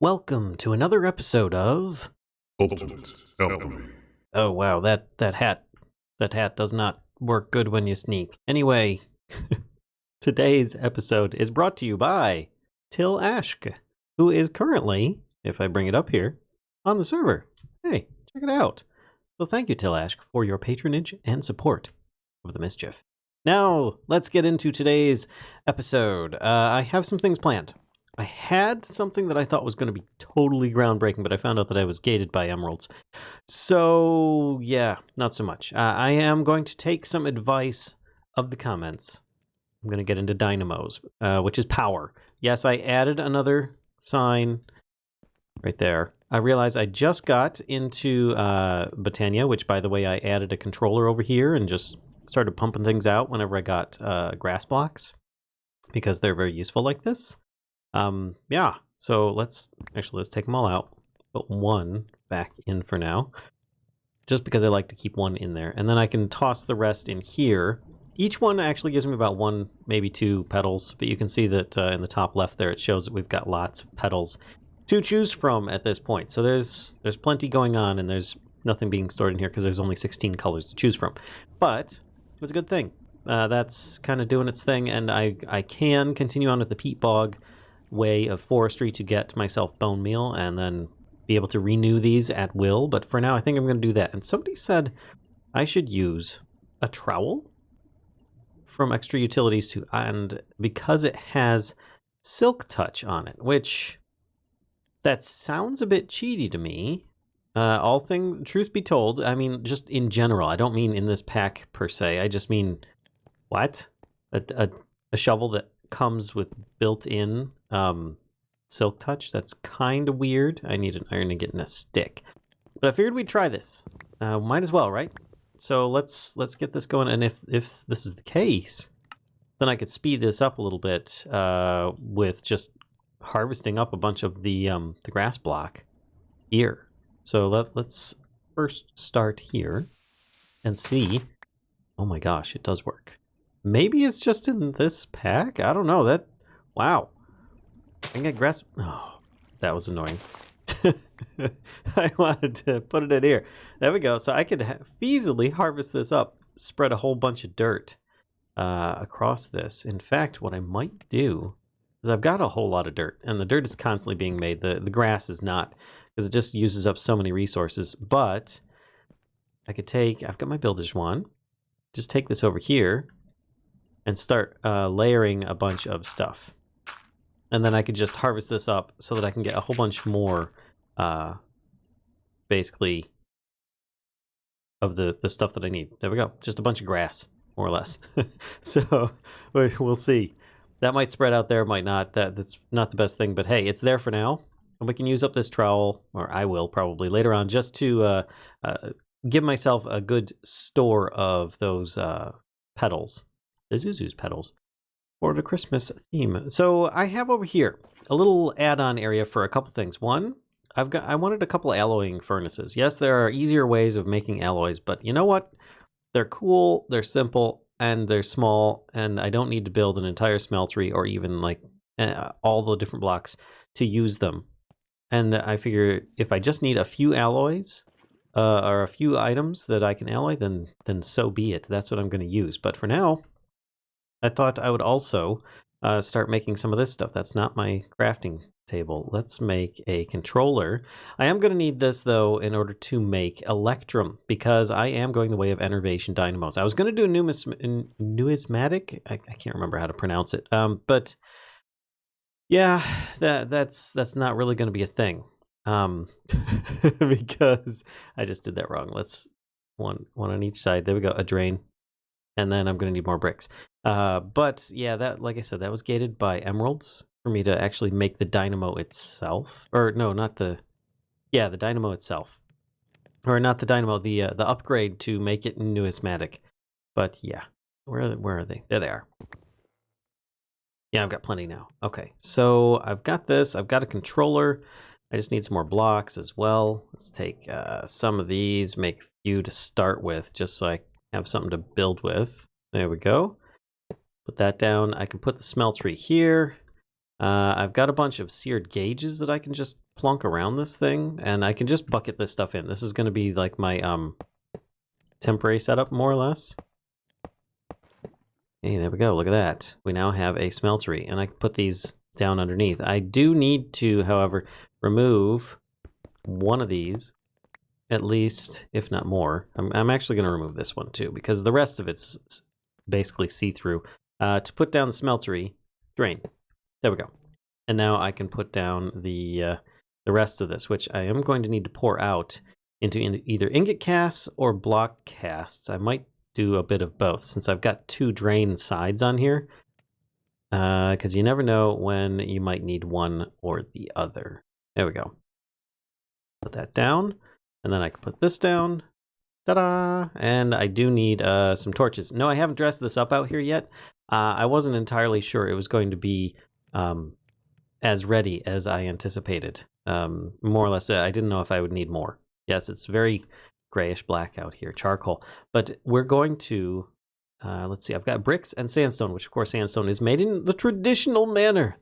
Welcome to another episode of Ultimate Alchemy. Oh wow, that hat does not work good when you sneak. Anyway, today's episode is brought to you by Till Ashk, who is currently, if I bring it up here, on the server. Hey, check it out. So thank you, Till Ashk, for your patronage and support of the Mischief. Now, let's get into today's episode. I have some things planned. I had something that I thought was going to be totally groundbreaking, but I found out that I was gated by emeralds. So, yeah, not so much. I am going to take some advice of the comments. I'm going to get into dynamos, which is power. Yes, I added another sign right there. I realized I just got into Botania, which, by the way, I added a controller over here and just started pumping things out whenever I got grass blocks, because they're very useful like this. Yeah, so let's take them all out, put one back in for now, just because I like to keep one in there, and then I can toss the rest in here. Each one actually gives me about one, maybe two petals, but you can see that in the top left there, it shows that we've got lots of petals to choose from at this point. So there's plenty going on, and there's nothing being stored in here because there's only 16 colors to choose from. But it's a good thing. That's kind of doing its thing, and I can continue on with the peat bog way of forestry to get myself bone meal and then be able to renew these at will. But for now, I think I'm going to do that. And somebody said I should use a trowel from Extra Utilities too, and because it has silk touch on it, which that sounds a bit cheaty to me. All things, truth be told, I mean, just in general, I don't mean in this pack per se. I just mean, what? A shovel that comes with built-in silk touch? That's kind of weird. I need an iron ingot and a stick. But I figured we'd try this. Might as well, right? So let's get this going. And if this is the case, then I could speed this up a little bit with just harvesting up a bunch of the grass block here. So let's first start here and see. Oh my gosh, it does work. Maybe it's just in this pack? I don't know. Wow. I can get grass. Oh, that was annoying. I wanted to put it in here. There we go. So I could feasibly harvest this up, spread a whole bunch of dirt across this. In fact, what I might do is I've got a whole lot of dirt, and the dirt is constantly being made. The grass is not, because it just uses up so many resources. But I could I've got my builder's wand, just take this over here and start layering a bunch of stuff. And then I could just harvest this up so that I can get a whole bunch more, basically, of the stuff that I need. There we go. Just a bunch of grass, more or less. So we'll see. That might spread out there, might not. That's not the best thing, but hey, it's there for now. And we can use up this trowel, or I will probably later on, just to give myself a good store of those petals. The Zuzu's petals for the Christmas theme. So I have over here a little add-on area for a couple things. One, I wanted a couple alloying furnaces. Yes, there are easier ways of making alloys, but you know what? They're cool, they're simple, and they're small, and I don't need to build an entire smeltery or even like all the different blocks to use them. And I figure if I just need a few alloys or a few items that I can alloy, then so be it. That's what I'm going to use. But for now, I thought I would also start making some of this stuff. That's not my crafting table. Let's make a controller. I am going to need this, though, in order to make Electrum, because I am going the way of Enervation Dynamos. I was going to do numismatic. I can't remember how to pronounce it. But yeah, that's not really going to be a thing. Because I just did that wrong. Let's one on each side. There we go. A drain. And then I'm going to need more bricks. But yeah, that, like I said, that was gated by emeralds for me to actually make the dynamo itself. Or no, not the dynamo itself. Or not the dynamo, the upgrade to make it numismatic. But yeah, where are they? There they are. Yeah, I've got plenty now. Okay, so I've got this. I've got a controller. I just need some more blocks as well. Let's take some of these, make a few to start with, just so I have something to build with. There we go. Put that down. I can put the smeltery here. I've got a bunch of seared gauges that I can just plonk around this thing, and I can just bucket this stuff in. This is going to be like my temporary setup, more or less. Hey, there we go. Look at that. We now have a smeltery, and I can put these down underneath. I do need to, however, remove one of these, at least, if not more. I'm actually going to remove this one too, because the rest of it's basically see-through. To put down the smeltery, drain. There we go. And now I can put down the rest of this, which I am going to need to pour out into either ingot casts or block casts. I might do a bit of both, since I've got 2 drain sides on here. Because you never know when you might need one or the other. There we go. Put that down, and then I can put this down. Ta-da! And I do need some torches. No, I haven't dressed this up out here yet. I wasn't entirely sure it was going to be as ready as I anticipated. More or less, I didn't know if I would need more. Yes, it's very grayish black out here, charcoal. But we're going to, let's see, I've got bricks and sandstone, which of course sandstone is made in the traditional manner.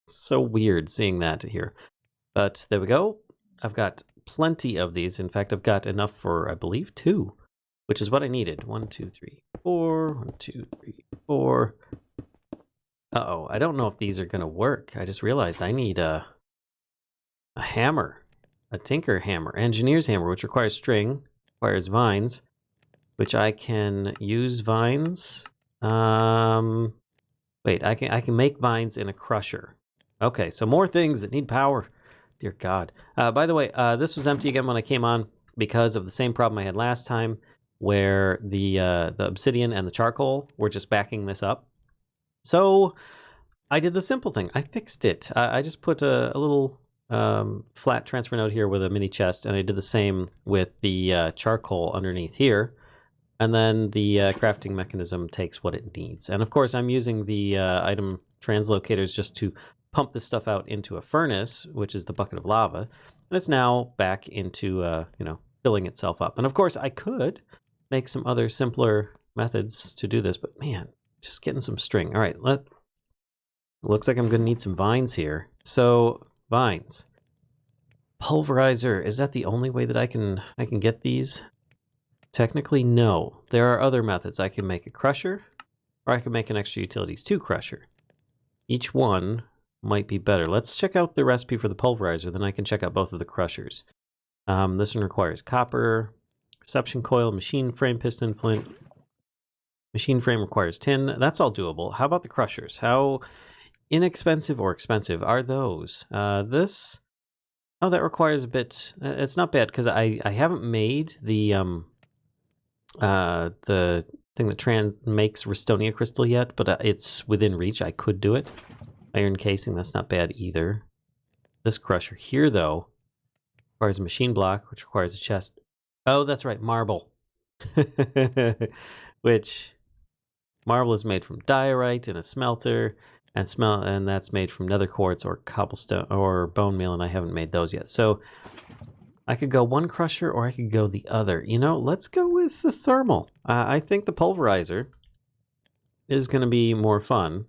So weird seeing that here. But there we go. I've got plenty of these. In fact, I've got enough for, I believe, 2, which is what I needed. 1, 2, 3, 4. 1, 2, 3, 4. Uh-oh, I don't know if these are going to work. I just realized I need a hammer. A tinker hammer, engineer's hammer, which requires string, requires vines, which I can use vines. Wait, I can make vines in a crusher. Okay, so more things that need power. Dear God. By the way, this was empty again when I came on because of the same problem I had last time, where the obsidian and the charcoal were just backing this up. So I did the simple thing. I fixed it. I just put a little flat transfer node here with a mini chest, and I did the same with the charcoal underneath here, and then the crafting mechanism takes what it needs. And of course I'm using the item translocators just to pump this stuff out into a furnace, which is the bucket of lava, and it's now back into you know, filling itself up. And of course I could make some other simpler methods to do this, but man, just getting some string. All right, looks like I'm gonna need some vines here. So vines. Pulverizer, is that the only way that I can get these? Technically, no. There are other methods. I can make a crusher, or I can make an extra utilities 2 crusher. Each one might be better. Let's check out the recipe for the pulverizer, then I can check out both of the crushers. This one requires copper, reception coil, machine frame, piston, flint. Machine frame requires tin. That's all doable. How about the crushers? How inexpensive or expensive are those? Oh, that requires a bit. It's not bad because I haven't made the thing that makes Restonia crystal yet, but it's within reach. I could do it. Iron casing, that's not bad either. This crusher here, though, requires a machine block, which requires a chest. Oh, that's right, marble. Which marble is made from diorite in a smelter. And that's made from nether quartz or cobblestone or bone meal, and I haven't made those yet. So I could go one crusher or I could go the other. You know, let's go with the thermal. I think the pulverizer is going to be more fun.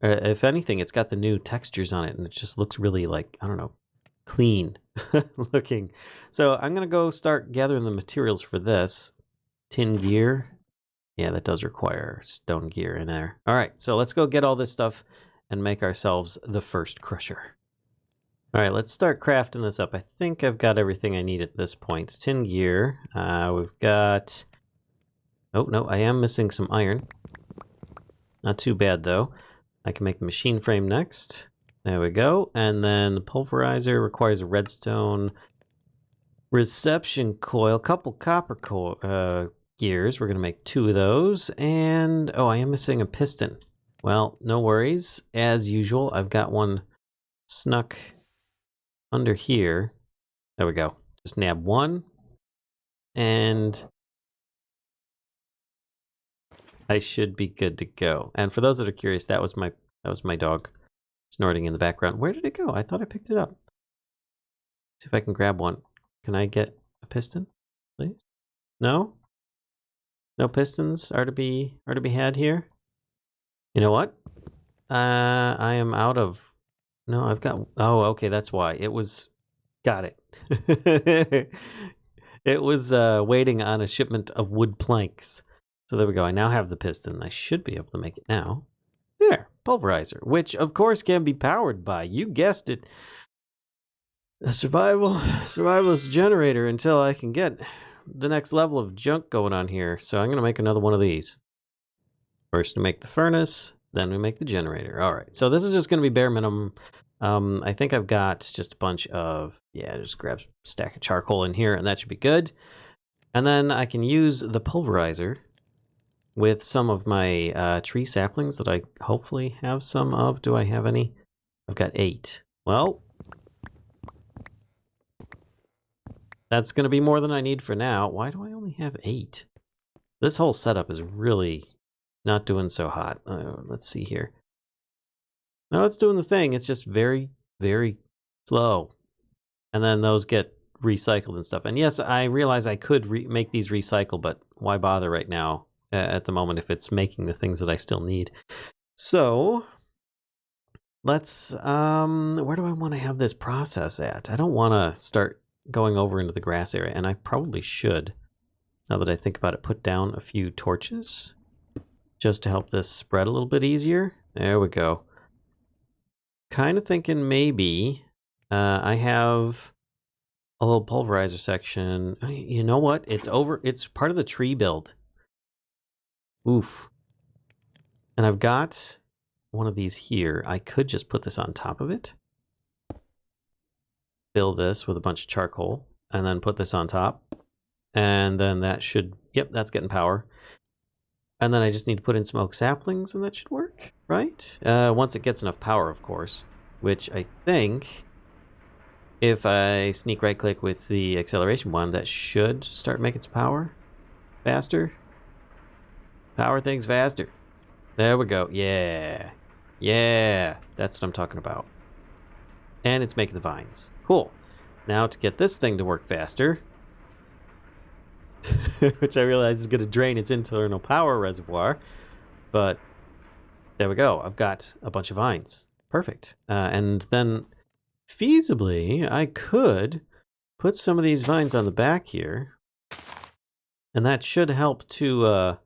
If anything, it's got the new textures on it, and it just looks really, like, I don't know, clean looking. So I'm going to go start gathering the materials for this. Tin gear. Yeah, that does require stone gear in there. All right, so let's go get all this stuff and make ourselves the first crusher. All right, let's start crafting this up. I think I've got everything I need at this point. Tin gear. We've got... Oh, no, I am missing some iron. Not too bad, though. I can make the machine frame next. There we go. And then the pulverizer requires a redstone reception coil, couple copper gears. We're going to make 2 of those. And, oh, I am missing a piston. Well, no worries. As usual, I've got one snuck under here. There we go. Just nab one. And I should be good to go. And for those that are curious, that was my dog snorting in the background. Where did it go? I thought I picked it up. See if I can grab one. Can I get a piston, please? No? No pistons are to be had here? You know what? I am out of No, I've got... Oh, okay, that's why. It was... Got it. It was waiting on a shipment of wood planks. So there we go. I now have the piston. I should be able to make it now. There, pulverizer, which of course can be powered by, you guessed it, a survivalist generator until I can get the next level of junk going on here. So I'm going to make another one of these. First we make the furnace, then we make the generator. All right, so this is just going to be bare minimum. I think I've got just a bunch of, just grab a stack of charcoal in here and that should be good. And then I can use the pulverizer with some of my tree saplings that I hopefully have some of. Do I have any? I've got 8. Well, that's going to be more than I need for now. Why do I only have 8? This whole setup is really not doing so hot. Let's see here. No, it's doing the thing. It's just very, very slow. And then those get recycled and stuff. And yes, I realize I could make these recycle, but why bother right now at the moment if it's making the things that I still need? So let's, where do I want to have this process at? I don't want to start going over into the grass area, and I probably should, now that I think about it, put down a few torches just to help this spread a little bit easier. There we go. Kind of thinking maybe I have a little pulverizer section. You know what? It's part of the tree build. Oof. And I've got one of these here. I could just put this on top of it. Fill this with a bunch of charcoal and then put this on top. And then that should, yep, that's getting power. And then I just need to put in some oak saplings and that should work, right? Once it gets enough power, of course, which I think if I sneak right click with the acceleration one, that should start making some power faster. Power things faster. There we go. Yeah. Yeah. That's what I'm talking about. And it's making the vines. Cool. Now to get this thing to work faster, which I realize is going to drain its internal power reservoir, but there we go. I've got a bunch of vines. Perfect. And then feasibly, I could put some of these vines on the back here, and that should help to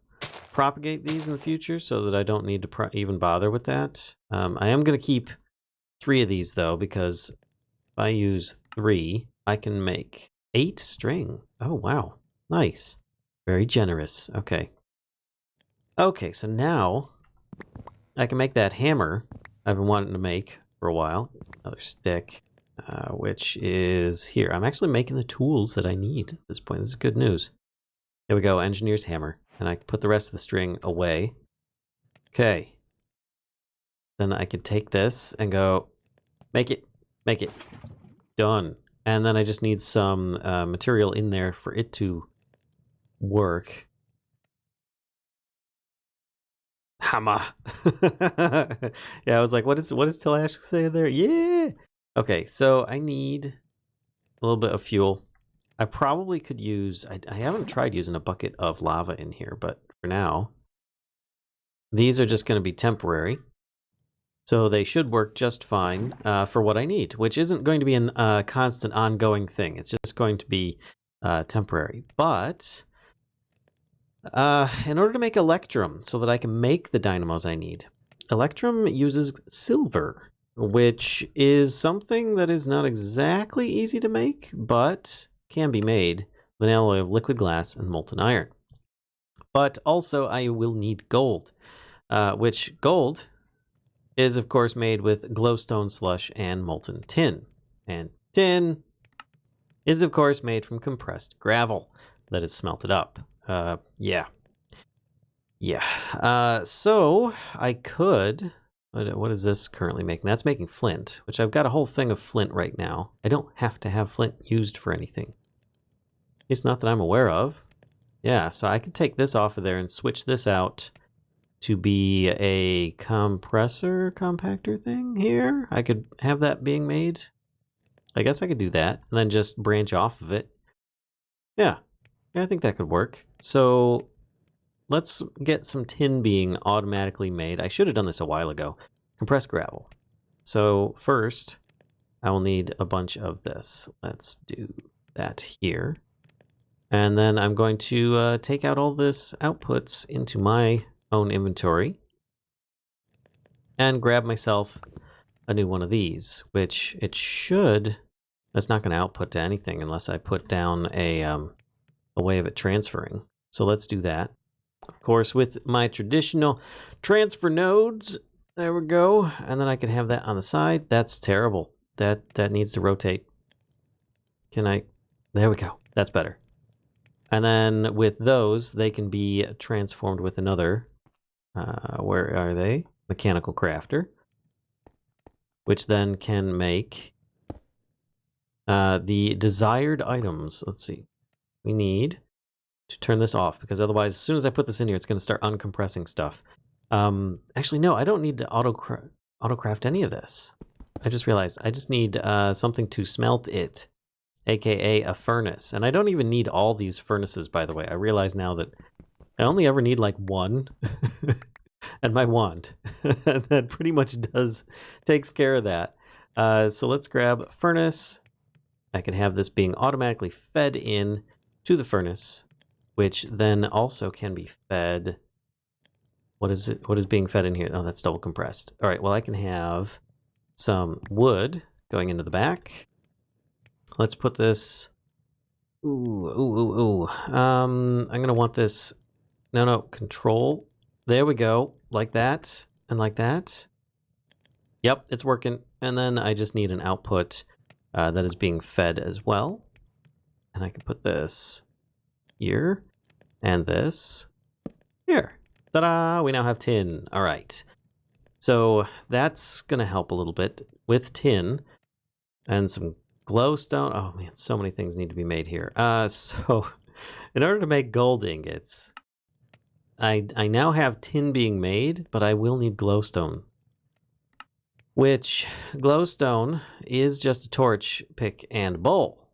propagate these in the future so that I don't need to even bother with that. I am going to keep 3 of these though, because if I use 3, I can make 8 string. Oh, wow. Nice. Very generous. Okay. Okay, so now I can make that hammer I've been wanting to make for a while. Another stick, which is here. I'm actually making the tools that I need at this point. This is good news. There we go, engineer's hammer. And I can put the rest of the string away. Okay. Then I could take this and go, make it. Done. And then I just need some material in there for it to work. Hammer. Yeah, I was like, what does Tilash say there? Yeah. Okay, so I need a little bit of fuel. I probably could use, I haven't tried using a bucket of lava in here, but for now, these are just going to be temporary. So they should work just fine for what I need, which isn't going to be a constant ongoing thing. It's just going to be temporary. But in order to make electrum so that I can make the dynamos I need, electrum uses silver, which is something that is not exactly easy to make, but can be made with an alloy of liquid glass and molten iron. But also I will need gold, which gold is of course made with glowstone slush and molten tin. And tin is of course made from compressed gravel that is smelted up. Yeah. So I could, what is this currently making? That's making flint, which I've got a whole thing of flint right now. I don't have to have flint used for anything. At least not that I'm aware of. Yeah, so I could take this off of there and switch this out to be a compressor compactor thing here. I could have that being made. I guess I could do that and then just branch off of it. Yeah, I think that could work. So let's get some tin being automatically made. I should have done this a while ago. Compressed gravel. So first, I will need a bunch of this. Let's do that here. And then I'm going to take out all this outputs into my own inventory and grab myself a new one of these, which it should... That's not going to output to anything unless I put down a way of it transferring. So let's do that. Of course, with my traditional transfer nodes, there we go. And then I can have that on the side. That's terrible. That needs to rotate. Can I? There we go. That's better. And then with those, they can be transformed with another. Where are they? Mechanical crafter. Which then can make the desired items. Let's see. We need to turn this off because otherwise, as soon as I put this in here, it's going to start uncompressing stuff. Actually, no, I don't need to auto-craft any of this. I just realized I just need something to smelt it, aka a furnace. And I don't even need all these furnaces, by the way. I realize now that I only ever need like one. And my wand. That pretty much takes care of that. So let's grab furnace. I can have this being automatically fed in to the furnace, which then also can be fed. What is it? What is being fed in here? Oh, that's double compressed. All right, well, I can have some wood going into the back. Let's put this. Ooh. I'm going to want this. No, control. There we go. Like that and like that. Yep, it's working. And then I just need an output that is being fed as well. And I can put this here and this here. Ta-da! We now have tin. All right. So that's going to help a little bit with tin and some glowstone. Oh, man, so many things need to be made here. So in order to make gold ingots, I now have tin being made, but I will need glowstone. Which, glowstone is just a torch, pick, and bowl.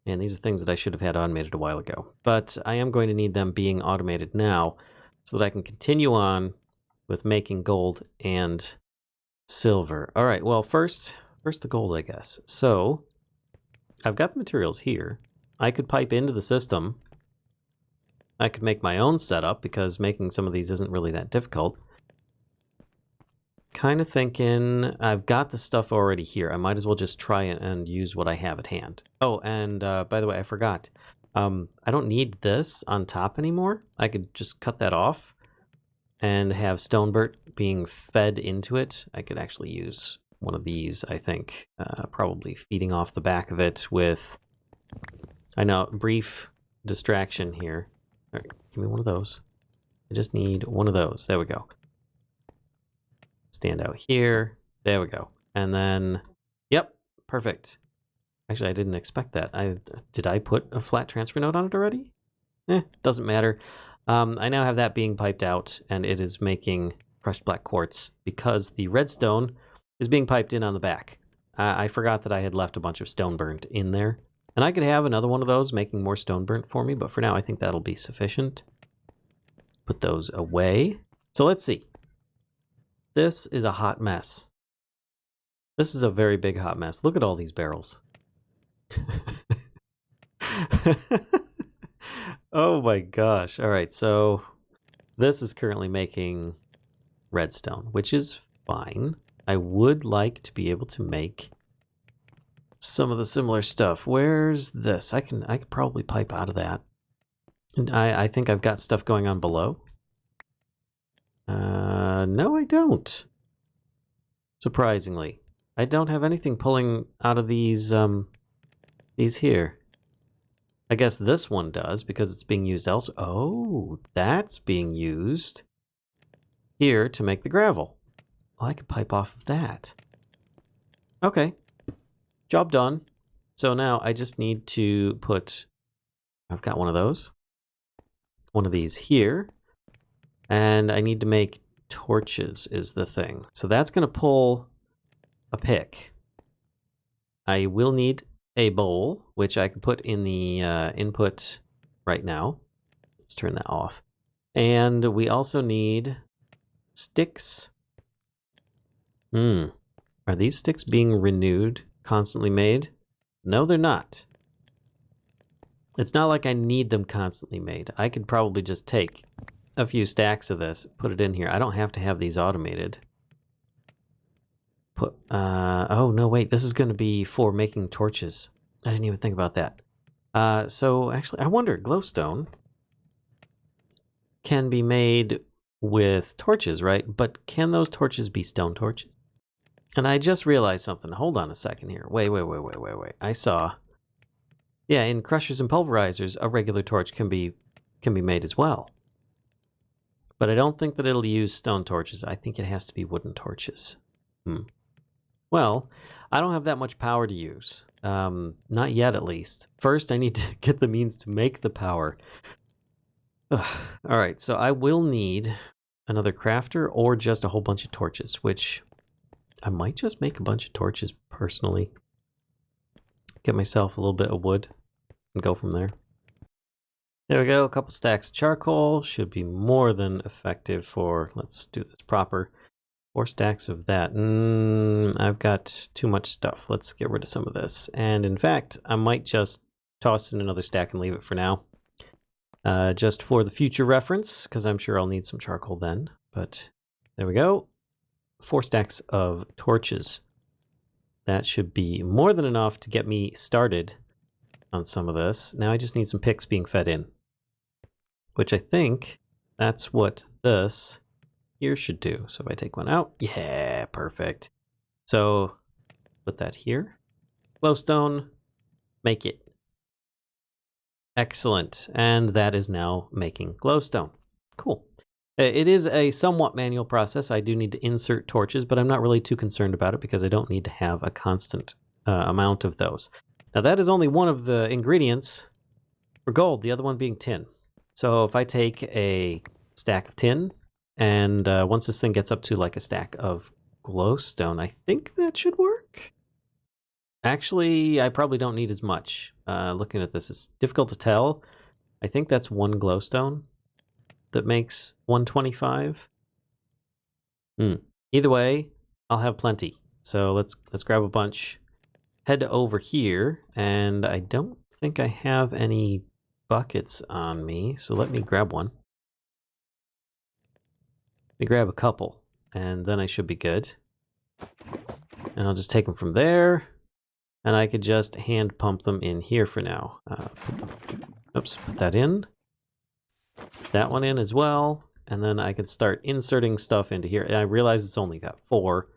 And these are things that I should have had automated a while ago. But I am going to need them being automated now so that I can continue on with making gold and silver. All right, well, first the gold, I guess. So, I've got the materials here. I could pipe into the system. I could make my own setup because making some of these isn't really that difficult. Kind of thinking I've got the stuff already here. I might as well just try it and use what I have at hand. Oh, and by the way, I forgot. I don't need this on top anymore. I could just cut that off and have Stoneburt being fed into it. I could actually use one of these, I think. Probably feeding off the back of it with, I know, brief distraction here. All right, give me one of those. I just need one of those. There we go. Stand out here. There we go. And then, yep, perfect. Actually, I didn't expect that. Did I put a flat transfer node on it already? Doesn't matter. I now have that being piped out, and it is making crushed black quartz because the redstone is being piped in on the back. I forgot that I had left a bunch of stone burnt in there. And I could have another one of those making more stone burnt for me, but for now I think that'll be sufficient. Put those away. So let's see. This is a hot mess. This is a very big hot mess. Look at all these barrels. Oh my gosh. All right, so this is currently making redstone, which is fine. I would like to be able to make some of the similar stuff. Where's this? I could probably pipe out of that. And I think I've got stuff going on below. No, I don't. Surprisingly, I don't have anything pulling out of these here. I guess this one does because it's being used elsewhere. Oh, that's being used here to make the gravel. Well, I could pipe off of that. Okay, job done. So now I just need to put, I've got one of those. One of these here. And I need to make torches is the thing. So that's going to pull a pick. I will need a bowl, which I can put in the input right now. Let's turn that off. And we also need sticks. Are these sticks being renewed, constantly made? No, they're not. It's not like I need them constantly made. I could probably just take a few stacks of this, put it in here. I don't have to have these automated. Oh, no, wait. This is going to be for making torches. I didn't even think about that. So, actually, I wonder, glowstone can be made with torches, right? But can those torches be stone torches? And I just realized something. Hold on a second here. Wait. I saw... Yeah, in crushers and pulverizers, a regular torch can be made as well. But I don't think that it'll use stone torches. I think it has to be wooden torches. Well, I don't have that much power to use. Not yet, at least. First, I need to get the means to make the power. Alright, so I will need another crafter or just a whole bunch of torches, which I might just make a bunch of torches personally. Get myself a little bit of wood and go from there. There we go, a couple stacks of charcoal. Should be more than effective for, let's do this proper. 4 stacks of that. I've got too much stuff. Let's get rid of some of this. And in fact, I might just toss in another stack and leave it for now. Just for the future reference, because I'm sure I'll need some charcoal then. But there we go. 4 stacks of torches. That should be more than enough to get me started on some of this. Now I just need some picks being fed in. Which I think that's what this here should do. So if I take one out, yeah, perfect. So put that here. Glowstone, make it. Excellent. And that is now making glowstone. Cool. It is a somewhat manual process. I do need to insert torches, but I'm not really too concerned about it because I don't need to have a constant amount of those. Now that is only one of the ingredients for gold, the other one being tin. So if I take a stack of tin, and once this thing gets up to like a stack of glowstone, I think that should work. Actually, I probably don't need as much. Looking at this, it's difficult to tell. I think that's 1 glowstone that makes 125. Either way, I'll have plenty. So let's grab a bunch. Head over here, and I don't think I have any buckets on me, so let me grab one. Let me grab a couple, and then I should be good. And I'll just take them from there, and I could just hand pump them in here for now. Put that in. That one in as well, and then I could start inserting stuff into here. And I realize it's only got 4,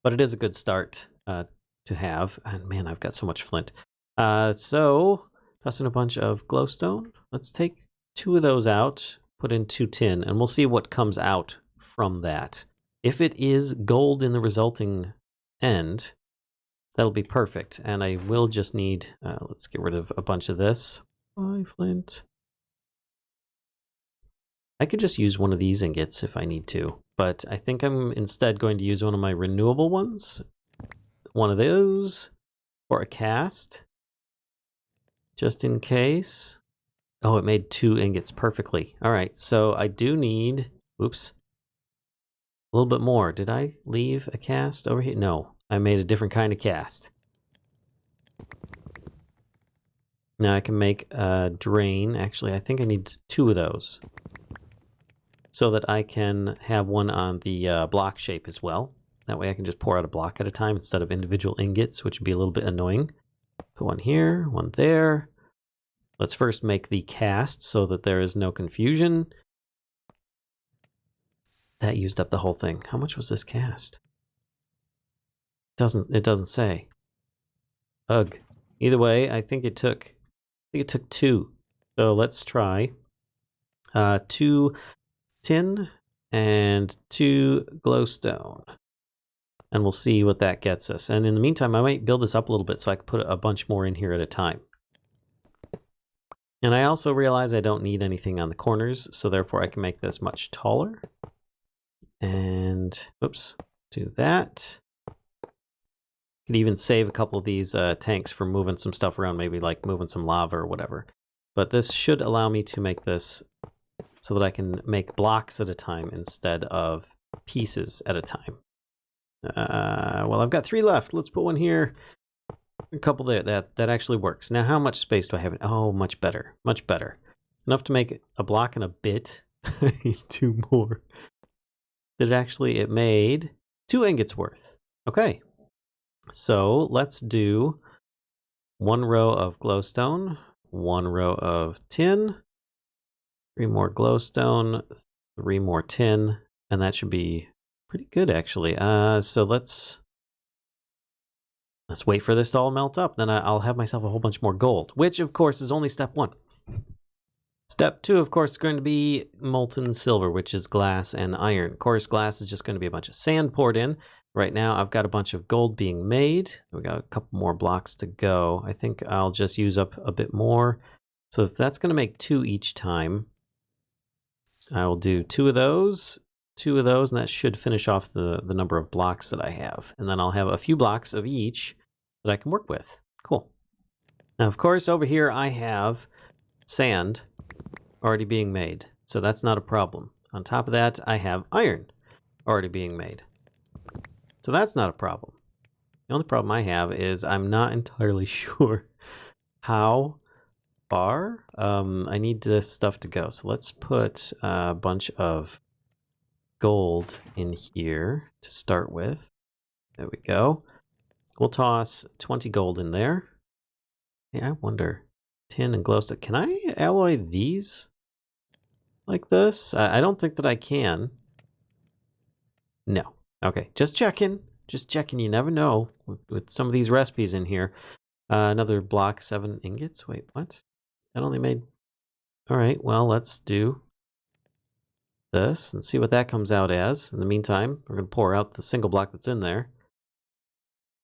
but it is a good start to have. And man, I've got so much flint. So, toss in a bunch of glowstone. Let's take 2 of those out, put in 2 tin, and we'll see what comes out from that. If it is gold in the resulting end, that'll be perfect. And I will just need, let's get rid of a bunch of this. 5 flint. I could just use one of these ingots if I need to, but I think I'm instead going to use one of my renewable ones. One of those for a cast, just in case. Oh, it made 2 ingots perfectly. All right, so I do need, oops, a little bit more. Did I leave a cast over here? No, I made a different kind of cast. Now I can make a drain. Actually, I think I need 2 of those, so that I can have one on the block shape as well. That way I can just pour out a block at a time instead of individual ingots, which would be a little bit annoying. Put one here, one there. Let's first make the cast so that there is no confusion. That used up the whole thing. How much was this cast? It doesn't say. Ugh. Either way, I think it took 2. So let's try 2 tin and 2 glowstone, and we'll see what that gets us. And in the meantime, I might build this up a little bit so I can put a bunch more in here at a time. And I also realize I don't need anything on the corners, so therefore I can make this much taller. And oops, do that. Could even save a couple of these tanks for moving some stuff around, maybe like moving some lava or whatever. But this should allow me to make this so that I can make blocks at a time instead of pieces at a time. Well, I've got 3 left. Let's put one here. A couple there. That actually works. Now, how much space do I have? Oh, much better. Much better. Enough to make a block and a bit. 2 more. It made 2 ingots worth. Okay. So let's do 1 row of glowstone, 1 row of tin, 3 more glowstone, 3 more tin, and that should be pretty good actually. So let's wait for this to all melt up. Then I'll have myself a whole bunch more gold, which of course is only step 1. Step 2, of course, is going to be molten silver, which is glass and iron. Of course, glass is just going to be a bunch of sand poured in. Right now, I've got a bunch of gold being made. We got a couple more blocks to go. I think I'll just use up a bit more. So if that's going to make 2 each time, I will do 2 of those, and that should finish off the number of blocks that I have. And then I'll have a few blocks of each that I can work with. Cool. Now, of course, over here I have sand already being made, so that's not a problem. On top of that, I have iron already being made, so that's not a problem. The only problem I have is I'm not entirely sure how far I need this stuff to go. So let's put a bunch of gold in here to start with. There we go. We'll toss 20 gold in there. Yeah, I wonder. Tin and glowstone. Can I alloy these like this? I don't think that I can. No. Okay, just checking. Just checking. You never know with some of these recipes in here. Another block, 7 ingots. Wait, what? That only made... All right, well, let's do this and see what that comes out as. In the meantime, we're going to pour out the single block that's in there.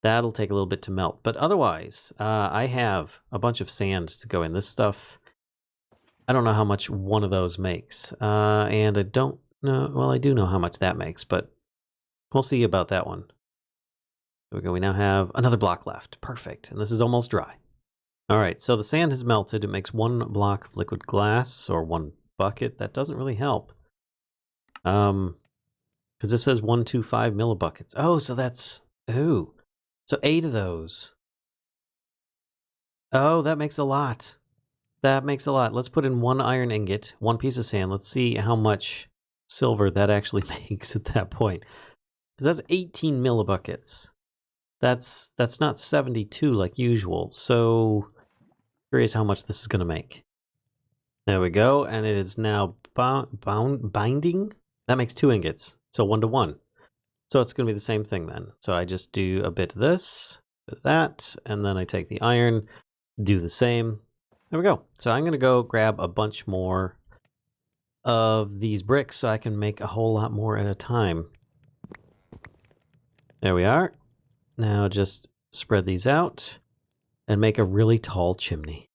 That'll take a little bit to melt. But otherwise, I have a bunch of sand to go in. This stuff, I don't know how much one of those makes. And I don't know, well, I do know how much that makes, but we'll see about that one. There we go. We now have another block left. Perfect. And this is almost dry. All right, so the sand has melted. It makes 1 block of liquid glass, or 1 bucket. That doesn't really help. Because this says 125 millibuckets. Oh, so that's... Ooh. So 8 of those. Oh, that makes a lot. That makes a lot. Let's put in 1 iron ingot, 1 piece of sand. Let's see how much silver that actually makes at that point. Because that's 18 millibuckets. That's not 72 like usual. So curious how much this is going to make. There we go. And it is now binding. That makes 2 ingots. So 1 to 1. So it's going to be the same thing then. So I just do a bit of this, a bit of that, and then I take the iron, do the same. There we go. So I'm going to go grab a bunch more of these bricks so I can make a whole lot more at a time. There we are. Now just spread these out and make a really tall chimney.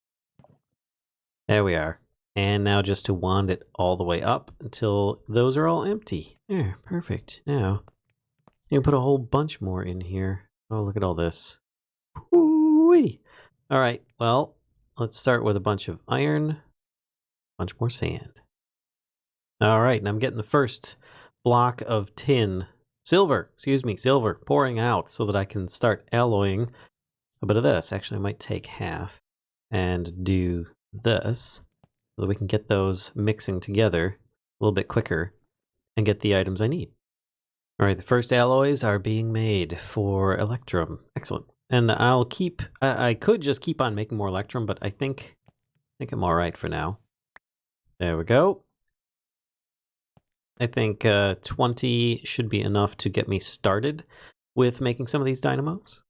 There we are. And now just to wand it all the way up until those are all empty. There, perfect. Now... you can put a whole bunch more in here. Oh, look at all this. Woo-wee. All right, well, let's start with a bunch of iron, a bunch more sand. All right, and I'm getting the first block of silver, pouring out so that I can start alloying a bit of this. Actually, I might take half and do this so that we can get those mixing together a little bit quicker and get the items I need. All right, the first alloys are being made for electrum. Excellent. And I could just keep on making more electrum, but I think I'm all right for now. There we go. I think 20 should be enough to get me started with making some of these dynamos.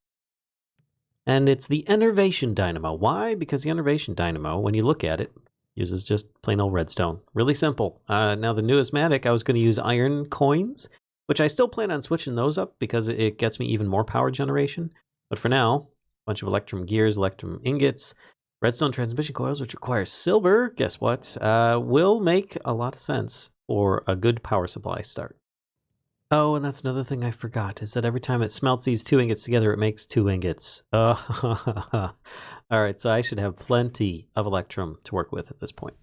And it's the Enervation Dynamo. Why? Because the Enervation Dynamo, when you look at it, uses just plain old redstone. Really simple. Now the numismatic, I was going to use iron coins, which I still plan on switching those up because it gets me even more power generation. But for now, a bunch of electrum gears, electrum ingots, redstone transmission coils, which require silver, guess what, will make a lot of sense for a good power supply start. Oh, and that's another thing I forgot, is that every time it smelts these 2 ingots together, it makes 2 ingots. All right, so I should have plenty of electrum to work with at this point.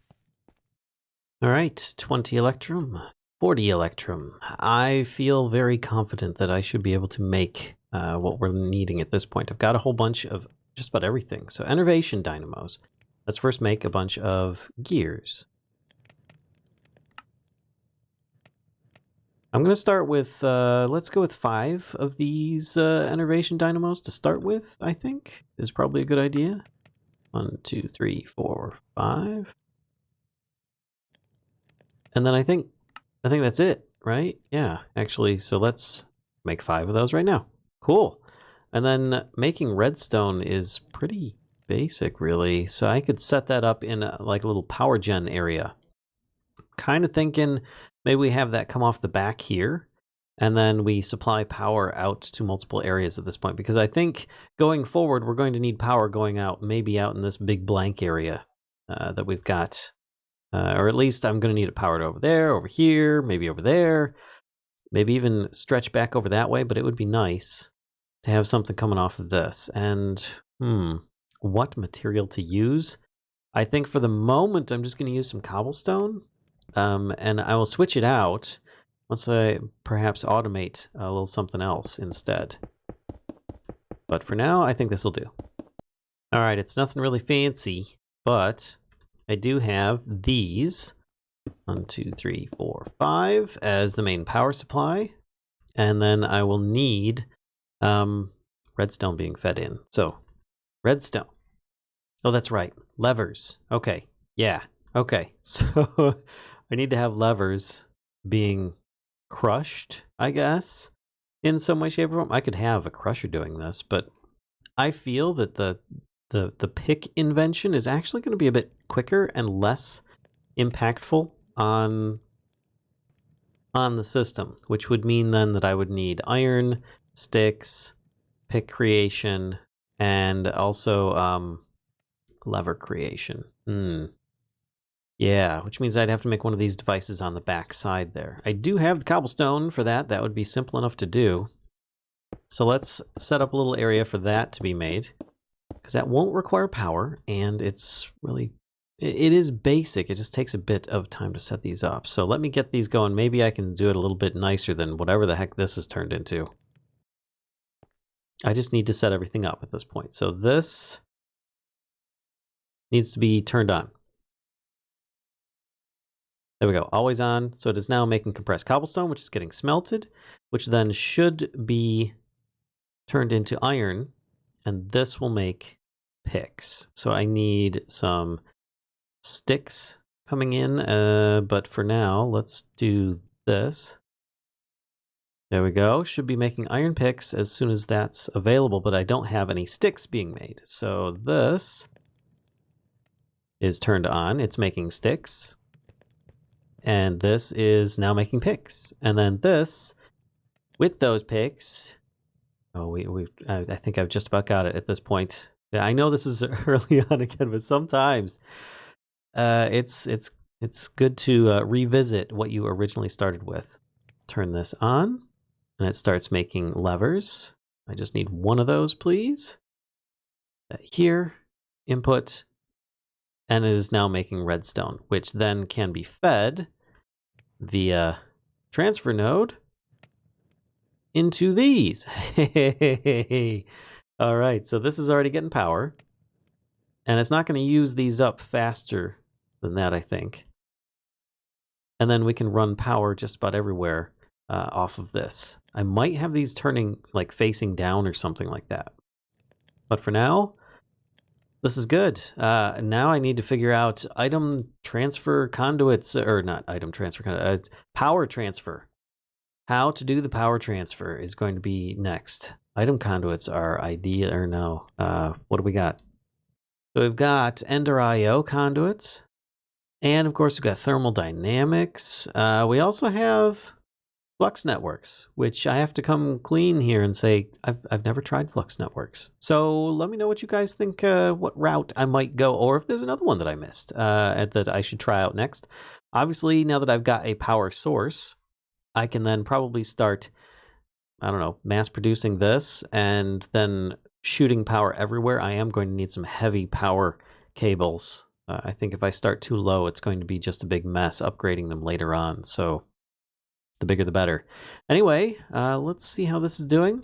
All right, 20 electrum. 40 electrum. I feel very confident that I should be able to make what we're needing at this point. I've got a whole bunch of just about everything. So enervation dynamos. Let's first make a bunch of gears. I'm going to start with, let's go with 5 of these enervation dynamos to start with, I think, is probably a good idea. 1, 2, 3, 4, 5. And then I think that's it, right? Yeah, actually, so let's make 5 of those right now. Cool. And then making redstone is pretty basic, really. So I could set that up in like a little power gen area. Kind of thinking maybe we have that come off the back here, and then we supply power out to multiple areas at this point, because I think going forward, we're going to need power going out, maybe out in this big blank area that we've got. Or at least I'm going to need it powered over there, over here, maybe over there, maybe even stretch back over that way, but it would be nice to have something coming off of this. And, what material to use? I think for the moment, I'm just going to use some cobblestone. And I will switch it out once I perhaps automate a little something else instead. But for now, I think this will do. All right, it's nothing really fancy, but I do have these 1, 2, 3, 4, 5 as the main power supply. And then I will need redstone being fed in. So redstone. Oh, that's right. Levers. Okay. Yeah. Okay. So I need to have levers being crushed, I guess, in some way, shape, or form. I could have a crusher doing this, but I feel that the pick invention is actually going to be a bit quicker and less impactful on the system, which would mean then that I would need iron, sticks, pick creation, and also lever creation. Yeah, which means I'd have to make one of these devices on the back side there. I do have the cobblestone for that. That would be simple enough to do. So let's set up a little area for that to be made, because that won't require power, and it's really, it is basic. It just takes a bit of time to set these up. So let me get these going. Maybe I can do it a little bit nicer than whatever the heck this has turned into. I just need to set everything up at this point. So this needs to be turned on. There we go, always on. So it is now making compressed cobblestone, which is getting smelted, which then should be turned into iron, and this will make picks. So I need some sticks coming in, but for now, let's do this. There we go. Should be making iron picks as soon as that's available, but I don't have any sticks being made. So this is turned on. It's making sticks. And this is now making picks. And then this, with those picks, I think I've just about got it at this point. Yeah, I know this is early on again, but sometimes it's good to revisit what you originally started with. Turn this on, and it starts making levers. I just need one of those, please. Here, input, and it is now making redstone, which then can be fed via transfer node into these. Hey. All right, so this is already getting power, and it's not going to use these up faster than that, I think. And then we can run power just about everywhere off of this. I might have these turning like facing down or something like that. But for now, this is good. Now I need to figure out item transfer conduits, or not item transfer conduit, power transfer. How to do the power transfer is going to be next. Item conduits are idea, or no. What do we got? So we've got Ender IO conduits. And of course we've got thermal dynamics. We also have Flux networks, which I have to come clean here and say I've never tried Flux networks. So let me know what you guys think, what route I might go, or if there's another one that I missed that I should try out next. Obviously, now that I've got a power source, I can then probably start, I don't know, mass producing this and then shooting power everywhere. I am going to need some heavy power cables. I think if I start too low, it's going to be just a big mess upgrading them later on. So The bigger the better. Anyway, let's see how this is doing.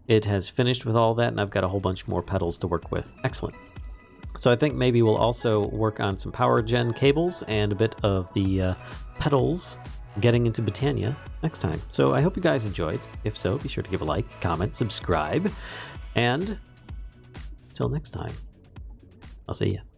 It has finished with all that, and I've got a whole bunch more petals to work with. Excellent. So I think maybe we'll also work on some power gen cables and a bit of the petals getting into Botania next time. So I hope you guys enjoyed. If so, be sure to give a like, comment, subscribe, and until next time, I'll see you.